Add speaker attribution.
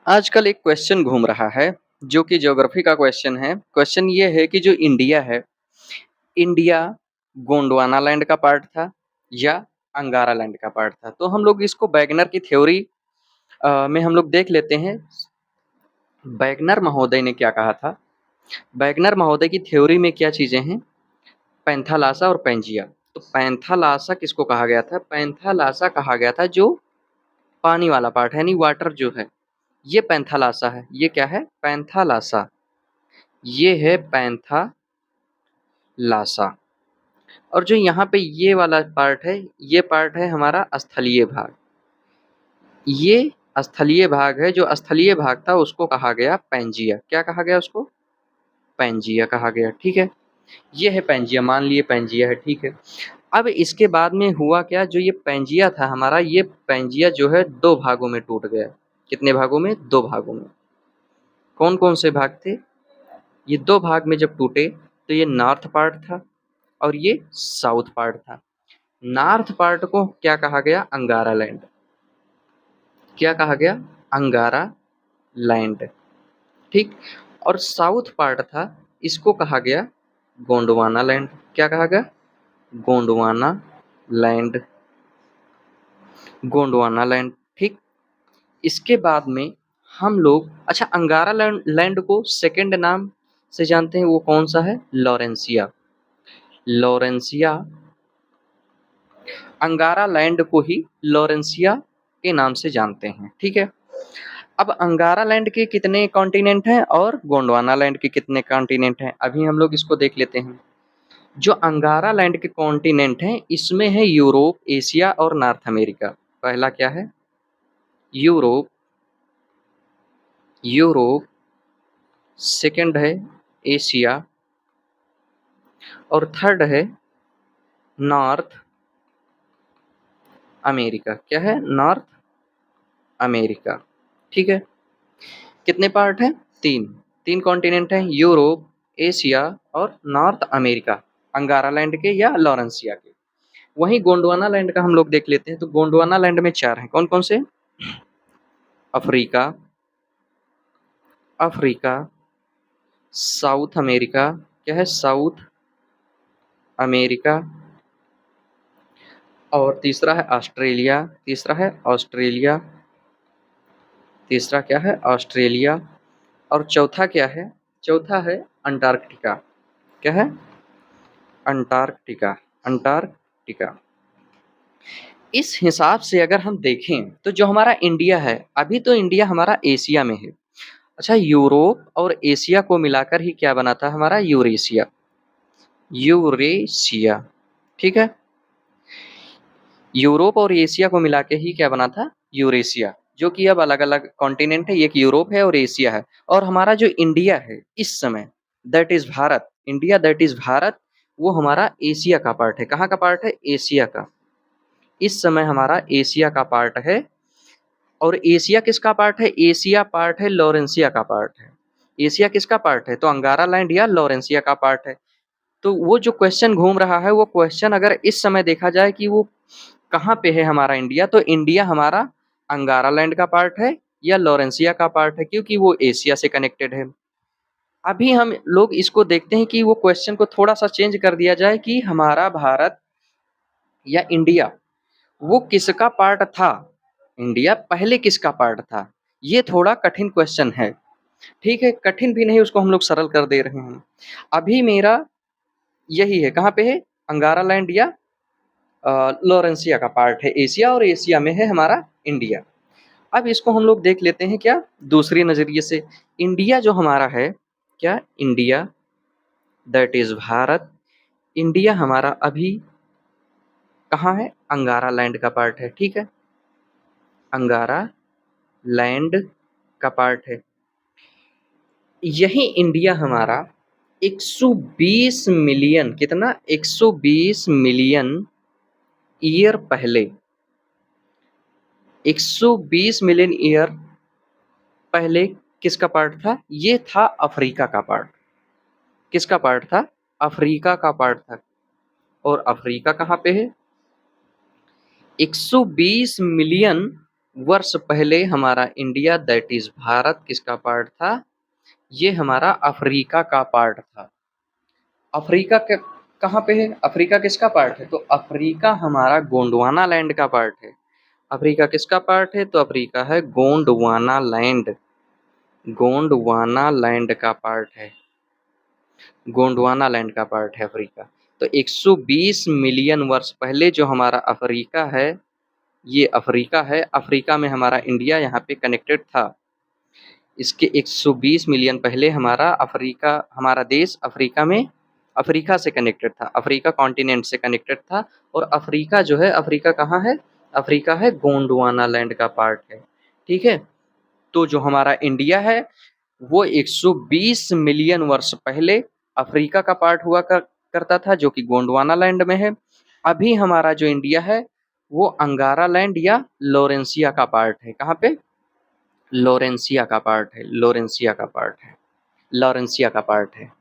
Speaker 1: आजकल एक क्वेश्चन घूम रहा है जो कि ज्योग्राफी का क्वेश्चन है। क्वेश्चन ये है कि जो इंडिया है, इंडिया गोंडवाना लैंड का पार्ट था या अंगारा लैंड का पार्ट था। तो हम लोग इसको वैगनर की थ्योरी में हम लोग देख लेते हैं। वैगनर महोदय ने क्या कहा था? वैगनर महोदय की थ्योरी में क्या चीजें हैं? पैंथालासा और पैंजिया। तो पैंथालासा किसको कहा गया था? पैंथालासा कहा गया था जो पानी वाला पार्ट है, यानी वाटर जो है, ये पैंथालासा है। ये क्या है? पैंथालासा। ये है पैंथालासा। और जो यहाँ पे ये वाला पार्ट है, ये पार्ट है हमारा स्थलीय भाग। ये स्थलीय भाग है। जो स्थलीय भाग था उसको कहा गया पैंजिया। क्या कहा गया उसको? पैंजिया कहा गया। ठीक है, ये है पैंजिया, मान लिए पैंजिया है। ठीक है, अब इसके बाद में हुआ क्या? जो ये पैंजिया था हमारा, ये पैंजिया जो है दो भागों में टूट गया। कितने भागों में? दो भागों में। कौन कौन से भाग थे? ये दो भाग में जब टूटे तो ये नॉर्थ पार्ट था और ये साउथ पार्ट था। नॉर्थ पार्ट को क्या कहा गया? अंगारा लैंड। क्या कहा गया? अंगारा लैंड। ठीक। और साउथ पार्ट था, इसको कहा गया गोंडवाना लैंड। क्या कहा गया? गोंडवाना लैंड। गोंडवाना लैंड। ठीक। इसके बाद में हम लोग, अच्छा, अंगारा लैंड को सेकंड नाम से जानते हैं, वो कौन सा है? लॉरेंसिया। लॉरेंसिया। अंगारा लैंड को ही लॉरेंसिया के नाम से जानते हैं। ठीक है, अब अंगारा लैंड के कितने कॉन्टिनेंट हैं और गोंडवाना लैंड के कितने कॉन्टिनेंट हैं, अभी हम लोग इसको देख लेते हैं। जो अंगारा लैंड के कॉन्टिनेंट हैं, इसमें है यूरोप, एशिया और नॉर्थ अमेरिका। पहला क्या है? यूरोप। यूरोप। सेकंड है एशिया और थर्ड है नॉर्थ अमेरिका। क्या है? North America. ठीक है, कितने पार्ट हैं? तीन। तीन कॉन्टिनेंट हैं, यूरोप, एशिया और नॉर्थ अमेरिका, अंगारा लैंड के या लॉरेंसिया के। वहीं गोंडवाना लैंड का हम लोग देख लेते हैं। तो गोंडवाना लैंड में चार हैं। कौन कौन से? Africa, Africa, south America. क्या है? South America. और तीसरा है ऑस्ट्रेलिया। तीसरा है ऑस्ट्रेलिया। तीसरा क्या है? ऑस्ट्रेलिया। और चौथा क्या है? चौथा है अंटार्कटिका। क्या है? अंटार्कटिका। अंटार्कटिका। इस हिसाब से अगर हम देखें तो जो हमारा इंडिया है, अभी तो इंडिया हमारा एशिया में है। अच्छा, यूरोप और एशिया को मिलाकर ही क्या बना था हमारा? यूरेशिया। यूरेशिया। ठीक है, यूरोप और एशिया को मिला के ही क्या बना था? यूरेशिया, जो कि अब अलग अलग कॉन्टिनेंट है। एक यूरोप है और एशिया है। और हमारा जो इंडिया है इस समय, that is Bharat, India that is Bharat, वो हमारा एशिया का पार्ट है। कहाँ का पार्ट है? एशिया का। इस समय हमारा एशिया का पार्ट है। और एशिया किसका पार्ट है? एशिया पार्ट है लॉरेंसिया का पार्ट है। एशिया किसका पार्ट है? तो अंगारा लैंड या लॉरेंसिया का पार्ट है। तो वो जो क्वेश्चन घूम रहा है, वो क्वेश्चन अगर इस समय देखा जाए कि वो कहाँ पे है हमारा इंडिया, तो इंडिया हमारा अंगारा लैंड का पार्ट है या लॉरेंसिया का पार्ट है, क्योंकि वो एशिया से कनेक्टेड है। अभी हम लोग इसको देखते हैं कि वो क्वेश्चन को थोड़ा सा चेंज कर दिया जाए कि हमारा भारत या इंडिया वो किसका पार्ट था, इंडिया पहले किसका पार्ट था। ये थोड़ा कठिन क्वेश्चन है। ठीक है, कठिन भी नहीं, उसको हम लोग सरल कर दे रहे हैं। अभी मेरा यही है, कहाँ पे है? अंगारा लैंड या लॉरेंसिया का पार्ट है एशिया, और एशिया में है हमारा इंडिया। अब इसको हम लोग देख लेते हैं क्या, दूसरी नजरिए से। इंडिया जो हमारा है, क्या? India that is Bharat. India हमारा अभी कहाँ है? अंगारा लैंड का पार्ट है। ठीक है, अंगारा लैंड का पार्ट है। यही इंडिया हमारा 120 मिलियन, कितना? 120 मिलियन ईयर पहले, 120 मिलियन ईयर पहले किसका पार्ट था? ये था अफ्रीका का पार्ट। किसका पार्ट था? अफ्रीका का पार्ट था। और अफ्रीका कहाँ पे है? 120 मिलियन वर्ष पहले हमारा इंडिया दैट इज़ भारत किसका पार्ट था? ये हमारा अफ्रीका का पार्ट था। अफ्रीका के कहाँ पे है? अफ्रीका किसका पार्ट है? तो अफ्रीका हमारा गोंडवाना लैंड का पार्ट है। अफ्रीका किसका पार्ट है? तो अफ्रीका है गोंडवाना लैंड। गोंडवाना लैंड का पार्ट है। गोंडवाना लैंड का पार्ट है अफ्रीका। तो 120 मिलियन वर्ष पहले जो हमारा अफ्रीका है, ये अफ्रीका है। अफ्रीका में हमारा इंडिया यहाँ पे कनेक्टेड था। इसके 120 मिलियन पहले हमारा देश अफ्रीका में अफ्रीका से कनेक्टेड था। अफ्रीका कॉन्टिनेंट से कनेक्टेड था और अफ्रीका जो है, अफ्रीका कहाँ है? अफ्रीका है गोंडवाना लैंड का पार्ट है। ठीक है? तो जो हमारा इंडिया है वो 120 मिलियन वर्ष पहले अफ्रीका का पार्ट हुआ करता था, जो कि गोंडवाना लैंड में है। अभी हमारा जो इंडिया है वो अंगारा लैंड या लोरेंसिया का पार्ट है। कहाँ पे? लोरेंसिया का पार्ट है। लोरेंसिया का पार्ट है। लॉरेंसिया का पार्ट है।